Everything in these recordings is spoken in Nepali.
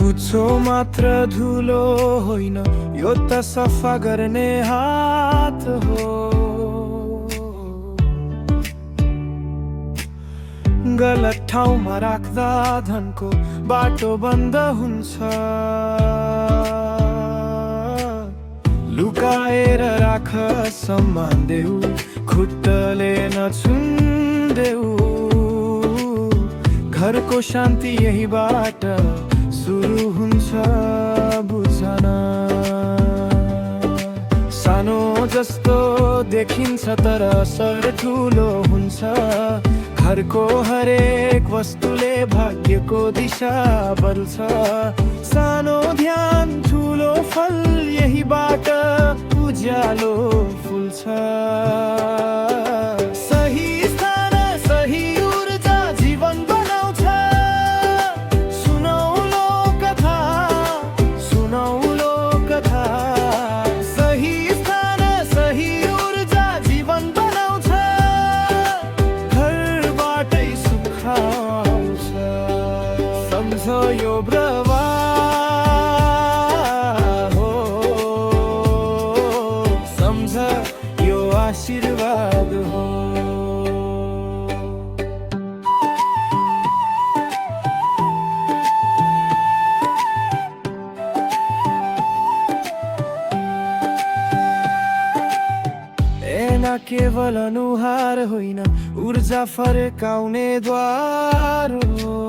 कुछो मात्र धुलो होइन, यो त सफा गर्ने हात हो। गलत ठाउँमा राख्दा धनको बाटो बन्द हुन्छ। लुकाएर राख सम्मान देऊ, खुट्टले नछुन्देऊ। घरको शान्ति यहीबाट सुरु हुन्छ, बुझन। सानो जस्तो देखिन्छ तर असर ठुलो हुन्छ। घरको हरेक वस्तुले भाग्यको दिशा बदल्छ। सानो ध्यान ठुलो फल, यहीबाट उज्यालो फुल्छ। सही स्थान सही ऊर्जा जीवन बनाउँछ। सुनौलो कथा, सुनौलो कथा। सही स्थान सही ऊर्जा जीवन बनाउँछ। घरबाटै सुख आउँछ। सम्झ यो प्रवाह हो, सम्झ यो आशीर्वाद हो। एना केवल अनुहार होइन, ऊर्जा फर्काउने द्वार हो।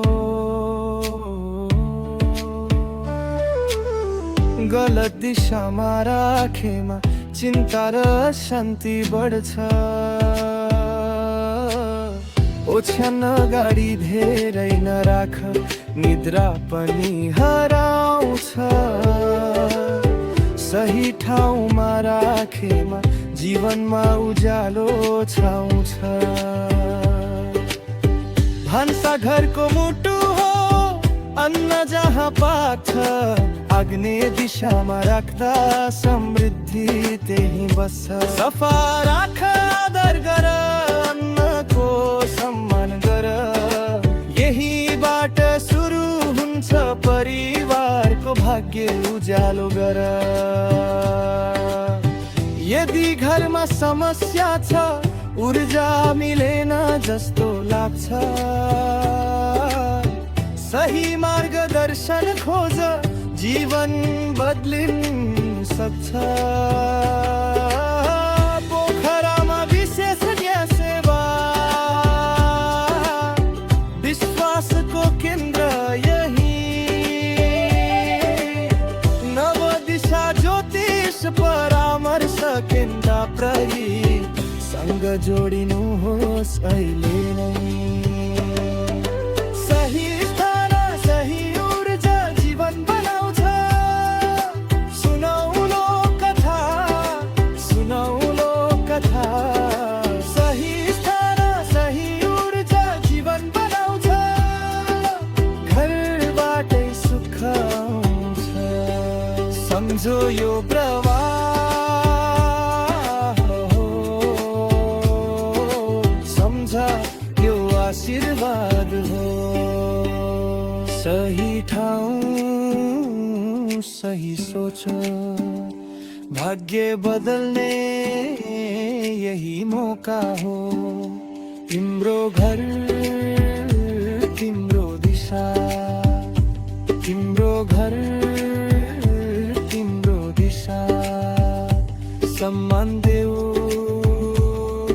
गलत दिशामा राखेमा चिन्ता र शान्ति बढ्छ। ओछ्यान गाडी धेरै नराख, निद्रा पनि हराउँछ। सही ठाउँमा राखेमा जीवनमा उज्यालो छाउँछ। भान्सा घरको मुटु हो, अन्न जहाँ पाक्छ। आग्ने दिशामा राख्दा समृद्धि त्यही बस्छ। सफा राख, आदर गर, अन्नको सम्मान गर। यहीबाट सुरु हुन्छ परिवारको भाग्य उज्यालो गर। यदि घरमा समस्या छ, ऊर्जा मिलेन जस्तो लाग्छ। सही मार्गदर्शन खोज, जीवन बदलिन सक्छ। पोखरामा विशेषज्ञ सेवा, विश्वासको केन्द्र यही। नव दिशा ज्योतिष परामर्श केन्द्र प्रहरी, सँग जोडिनुहोस् अहिले नै। सही स्थान सही ऊर्जा जीवन बनाउँछ। सुनौलो कथा, सुनौलो कथा। सही स्थान सही ऊर्जा जीवन बनाउँछ। घरबाटै सुख आउँछ। सम्झो यो प्रवाह हो, सम्झ यो आशीर्वाद हो। सही ठाउँ सही सोच, भाग्य बदल्ने यही मौका हो। तिम्रो घर तिम्रो दिशा, तिम्रो घर तिम्रो दिशा। सम्मान देऊ,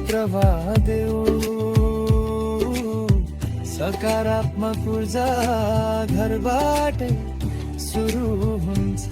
प्रवाह देऊ। सकारात्मक ऊर्जा घरबाटै सुरु हुन्छ।